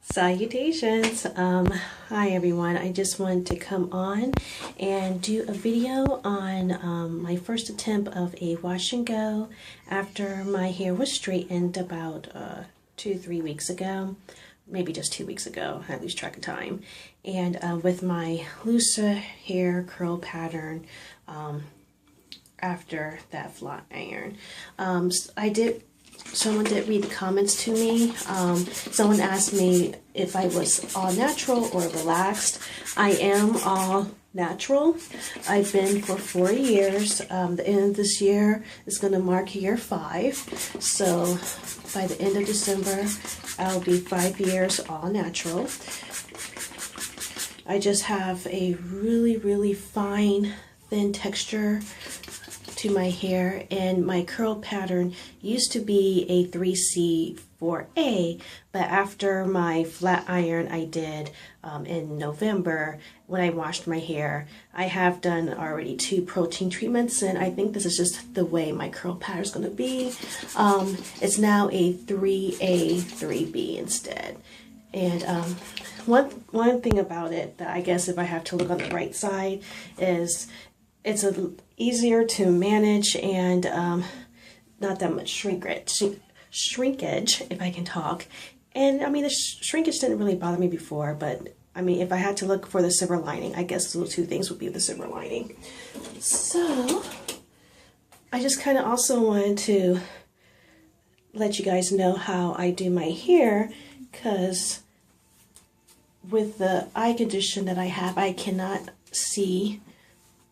Salutations. Hi everyone. I just wanted to come on and do a video on my first attempt of a wash and go after my hair was straightened about 2-3 weeks ago, maybe just 2 weeks ago. I lose track of time. And with my looser hair curl pattern after that flat iron. Someone did read the comments to me. Someone asked me if I was all natural or relaxed. I am all natural. I've been for 4 years. The end of this year is going to mark year 5. So by the end of December, I'll be 5 years all natural. I just have a really, really fine, thin texture to my hair, and my curl pattern used to be a 3C4A, but after my flat iron I did in November when I washed my hair, I have done already 2 protein treatments, and I think this is just the way my curl pattern is going to be. It's now a 3A 3B instead. And one thing about it that I guess if I have to look on the right side is it's easier to manage and not that much shrinkage, if I can talk. And I mean, the shrinkage didn't really bother me before, but I mean, if I had to look for the silver lining, I guess those 2 things would be the silver lining. So I just kind of also wanted to let you guys know how I do my hair, because with the eye condition that I have, I cannot see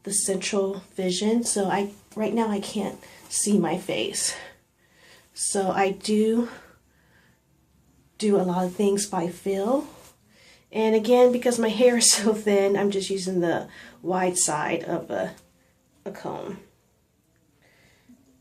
the central vision, so right now I can't see my face. So I do a lot of things by feel, and again, because my hair is so thin, I'm just using the wide side of a comb.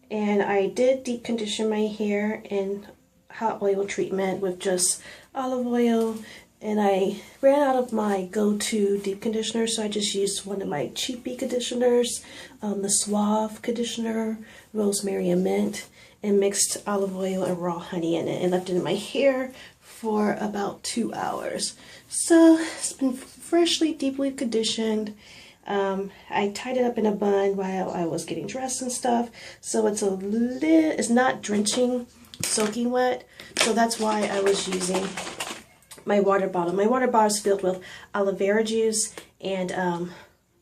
And I did deep condition my hair in hot oil treatment with just olive oil. And I ran out of my go-to deep conditioner, so I just used one of my cheapy conditioners, the Suave conditioner, rosemary and mint, and mixed olive oil and raw honey in it and left it in my hair for about 2 hours. So it's been freshly deeply conditioned. I tied it up in a bun while I was getting dressed and stuff, so it's not drenching, soaking wet. So that's why I was using my water bottle. My water bottle is filled with aloe vera juice and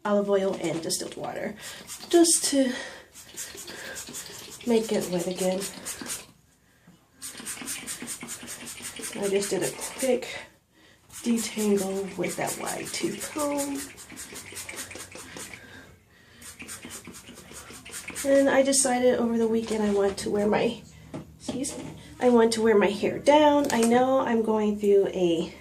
olive oil and distilled water, just to make it wet again. I just did a quick detangle with that wide tooth comb. And I decided over the weekend I want to wear my hair down. I know I'm going through a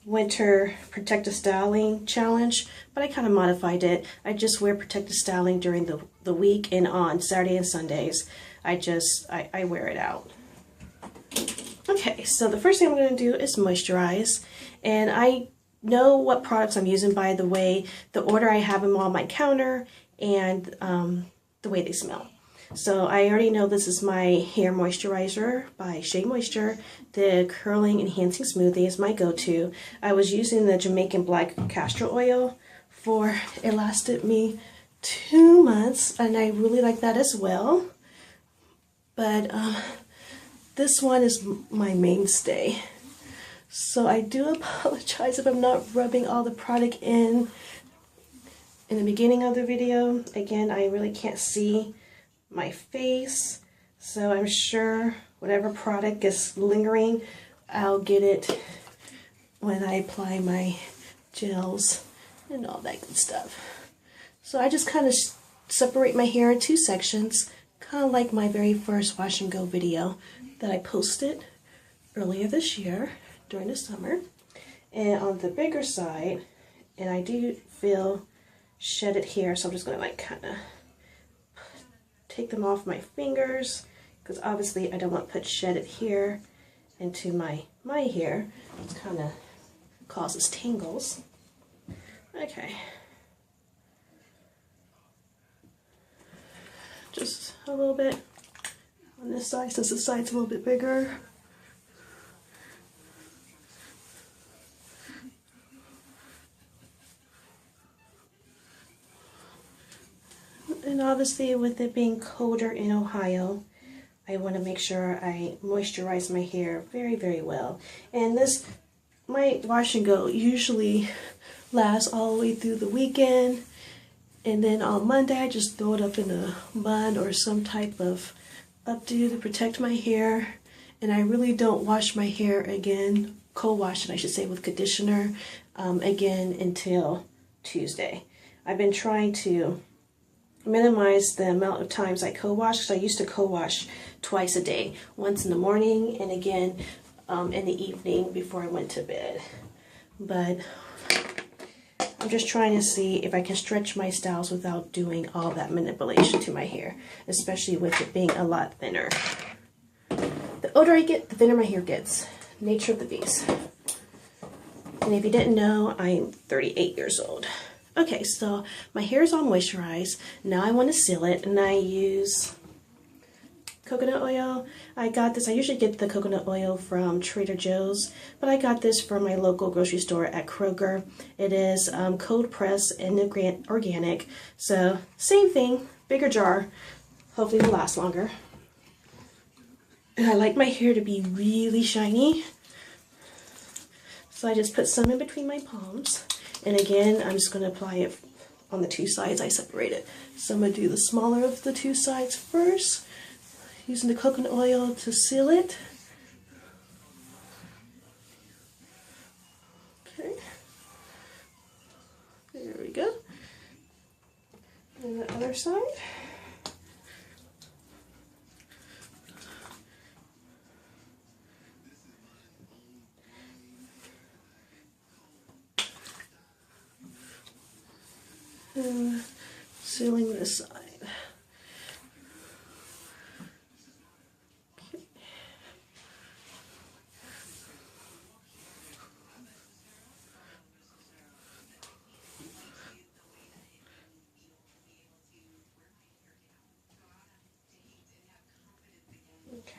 winter protective styling challenge, but I kind of modified it. I just wear protective styling during the week, and on Saturday and Sundays, I wear it out. Okay, so the first thing I'm going to do is moisturize, and I know what products I'm using by the way, the order I have them on my counter, and the way they smell. So I already know this is my hair moisturizer by Shea Moisture. The Curling Enhancing Smoothie is my go-to. I was using the Jamaican Black Castor Oil it lasted me 2 months, and I really like that as well. But this one is my mainstay. So I do apologize if I'm not rubbing all the product in the beginning of the video. Again, I really can't see my face, so I'm sure whatever product is lingering, I'll get it when I apply my gels and all that good stuff. So I just kind of separate my hair in 2 sections, kind of like my very first wash and go video that I posted earlier this year during the summer. And on the bigger side, and I do feel shedded hair, so I'm just going to like kind of take them off my fingers, because obviously I don't want to put shedded hair into my hair. It kind of causes tangles. Okay. Just a little bit on this side, since the side's a little bit bigger. And obviously with it being colder in Ohio, I want to make sure I moisturize my hair very, very well. And this, my wash and go usually lasts all the way through the weekend. And then on Monday, I just throw it up in a bun or some type of updo to protect my hair. And I really don't wash my hair again, cold wash it I should say, with conditioner again until Tuesday. I've been trying to minimize the amount of times I co-wash, because I used to co-wash twice a day, once in the morning and again in the evening before I went to bed. But I'm just trying to see if I can stretch my styles without doing all that manipulation to my hair, especially with it being a lot thinner. The older I get, the thinner my hair gets. Nature of the beast. And if you didn't know, I'm 38 years old. Okay, so my hair is all moisturized. Now I want to seal it, and I use coconut oil. I got this, I usually get the coconut oil from Trader Joe's, but I got this from my local grocery store at Kroger. It is cold pressed and organic, so same thing, bigger jar, hopefully it'll last longer. And I like my hair to be really shiny, so I just put some in between my palms. And again, I'm just going to apply it on the two sides I separated. So I'm going to do the smaller of the two sides first, using the coconut oil to seal it. Okay, there we go. And the other side. And sealing this side. Okay.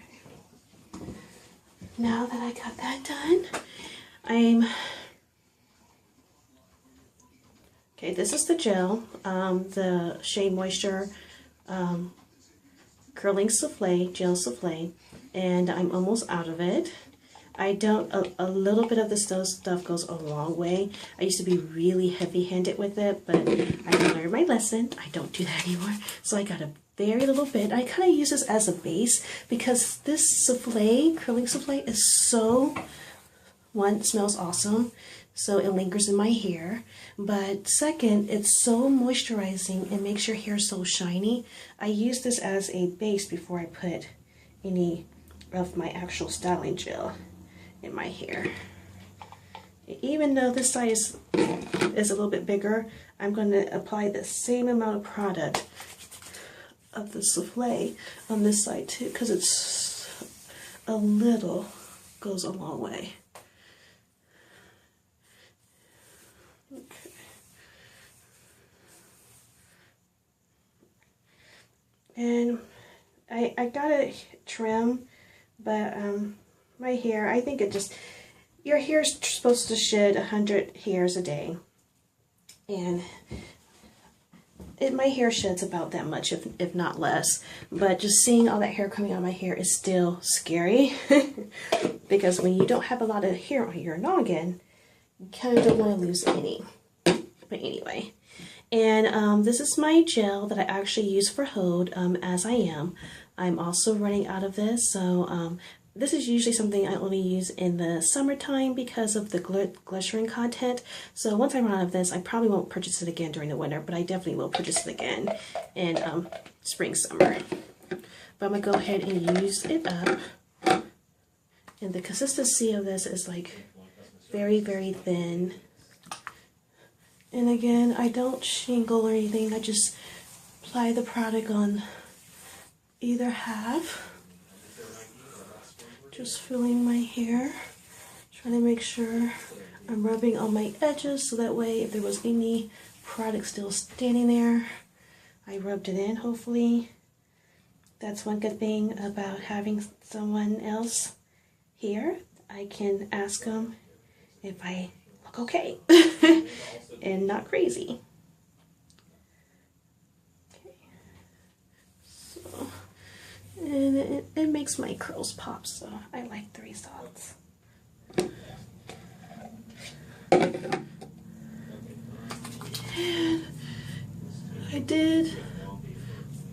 Now that I got that done, okay, this is the gel, the Shea Moisture Curling Souffle, Gel Souffle, and I'm almost out of it. I don't, a little bit of this stuff goes a long way. I used to be really heavy-handed with it, but I learned my lesson. I don't do that anymore. So I got a very little bit. I kind of use this as a base because this souffle, curling souffle, is so, one, it smells awesome, so it lingers in my hair. But second, it's so moisturizing and makes your hair so shiny. I use this as a base before I put any of my actual styling gel in my hair. Even though this side is a little bit bigger, I'm going to apply the same amount of product of the souffle on this side too, because it's a little goes a long way. Okay. And I got a trim, but my hair, I think it just, your hair is supposed to shed 100 hairs a day, and my hair sheds about that much, if not less. But just seeing all that hair coming out of my hair is still scary because when you don't have a lot of hair on your noggin, you kind of don't want to lose any. But anyway, and this is my gel that I actually use for hold as I am. I'm also running out of this, so this is usually something I only use in the summertime because of the glycerin content. So once I run out of this, I probably won't purchase it again during the winter, but I definitely will purchase it again in spring, summer. But I'm going to go ahead and use it up. And the consistency of this is like very, very thin. And again, I don't shingle or anything. I just apply the product on either half. Just filling my hair, trying to make sure I'm rubbing on my edges so that way if there was any product still standing there, I rubbed it in, hopefully. That's one good thing about having someone else here. I can ask them if I look okay and not crazy. Okay. And it makes my curls pop, so I like the results. And I did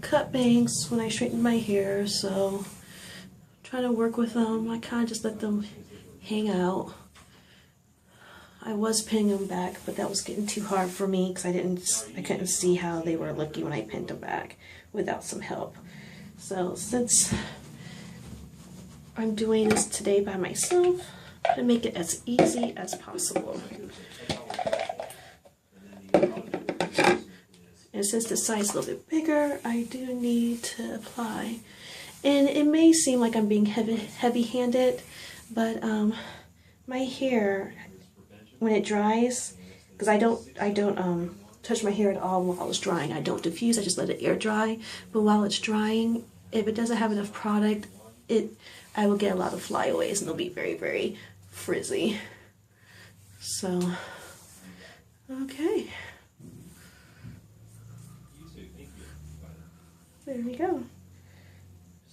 cut bangs when I straightened my hair, so I'm trying to work with them. I kind of just let them hang out. I was pinning them back, but that was getting too hard for me because I couldn't see how they were looking when I pinned them back without some help. So since I'm doing this today by myself, I'm going to make it as easy as possible. And since the side's a little bit bigger, I do need to apply. And it may seem like I'm being heavy-handed, but my hair, when it dries, because I don't touch my hair at all while it's drying. I don't diffuse, I just let it air dry. But while it's drying, if it doesn't have enough product, I will get a lot of flyaways and they'll be very, very frizzy. So, okay. There we go.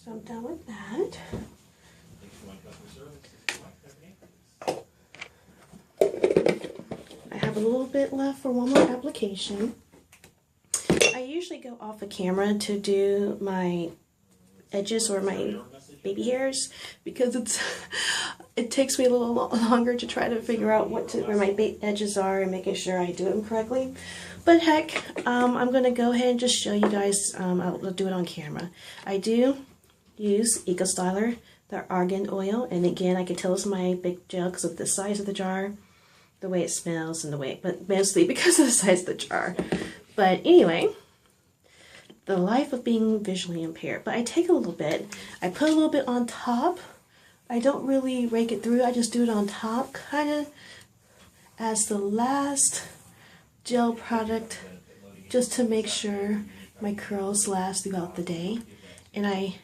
So I'm done with that. I have a little bit left for one more application. I usually go off the camera to do my edges or my baby hairs because it takes me a little longer to try to figure out where my edges are and making sure I do them correctly. But heck, I'm going to go ahead and just show you guys. I'll do it on camera. I do use Eco Styler, the Argan oil, and again, I can tell it's my big gel because of the size of the jar, the way it smells, and but mostly because of the size of the jar. But anyway, the life of being visually impaired. But I take a little bit, I put a little bit on top. I don't really rake it through, I just do it on top, kind of as the last gel product, just to make sure my curls last throughout the day. And I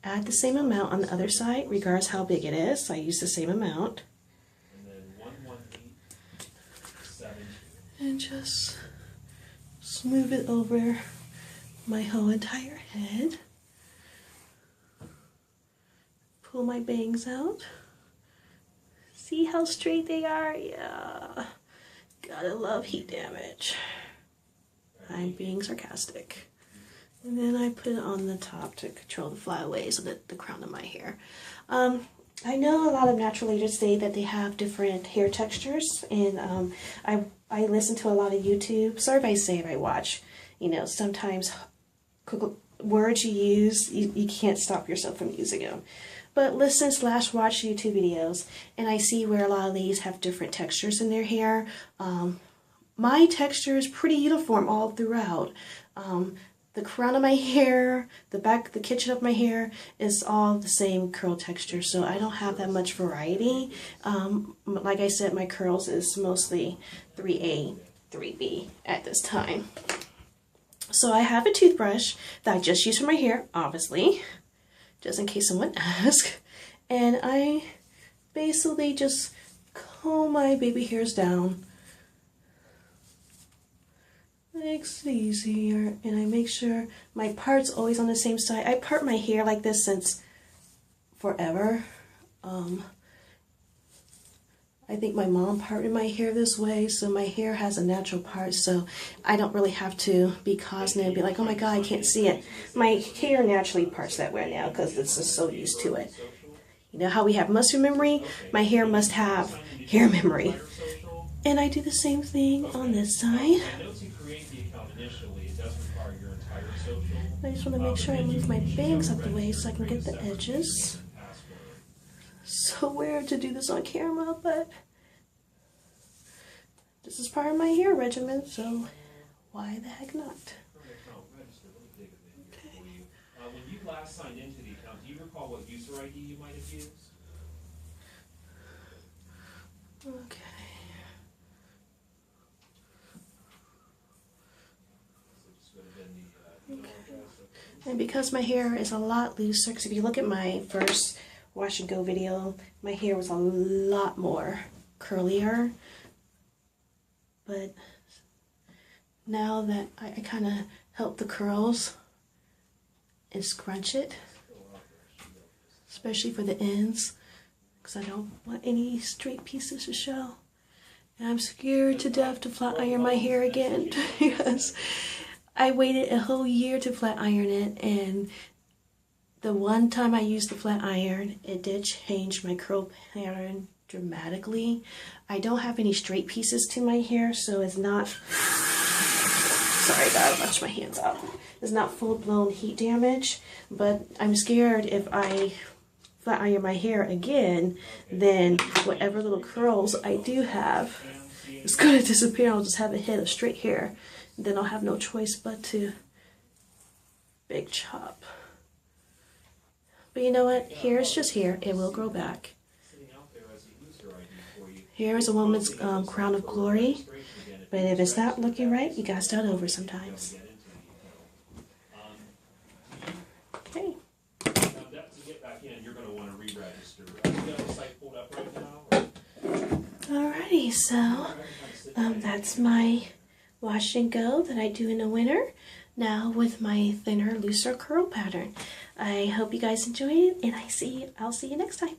add the same amount on the other side, regardless how big it is. I use the same amount. And just smooth it over my whole entire head. Pull my bangs out. See how straight they are? Yeah. Gotta love heat damage. I'm being sarcastic. And then I put it on the top to control the flyaways of the crown of my hair. I know a lot of natural leaders say that they have different hair textures, and I listen to a lot of YouTube. Sorry if I say if I watch. You know, sometimes words you use, you can't stop yourself from using them. But listen/watch YouTube videos, and I see where a lot of these have different textures in their hair. My texture is pretty uniform all throughout. The crown of my hair, the back, the kitchen of my hair is all the same curl texture, so I don't have that much variety. Like I said, my curls is mostly 3A, 3B at this time. So I have a toothbrush that I just use for my hair, obviously, just in case someone asks. And I basically just comb my baby hairs down. Makes it easier, and I make sure my part's always on the same side. I part my hair like this since forever. I think my mom parted my hair this way, so my hair has a natural part, so I don't really have to be causing it and be like, oh my god, I can't see it. My hair naturally parts that way now because it's just so used to it. You know how we have muscle memory? My hair must have hair memory. And I do the same thing on this side. I just want to make sure I move my bangs out the way so I can get the edges. So weird to do this on camera, but this is part of my hair regimen, so why the heck not? Okay. When you last signed into the account, do you recall what user ID you might have used? Okay. And because my hair is a lot looser, because if you look at my first wash and go video, my hair was a lot more curlier. But now that I kind of help the curls and scrunch it, especially for the ends, because I don't want any straight pieces to show. And I'm scared to death to flat iron my hair again. Yes, I waited a whole year to flat iron it, and the one time I used the flat iron, it did change my curl pattern dramatically. I don't have any straight pieces to my hair, so it's not, sorry, I gotta wash my hands out. It's not full-blown heat damage, but I'm scared if I flat iron my hair again, then whatever little curls I do have is gonna disappear. I'll just have a head of straight hair. Then I'll have no choice but to big chop. But you know what? Hair is just hair. It will grow back. Hair is a woman's crown of glory. But if it's not looking right, you gotta start over sometimes. Okay. Alrighty, so that's my wash and go that I do in the winter. Now with my thinner, looser curl pattern. I hope you guys enjoyed it, and I'll see you next time.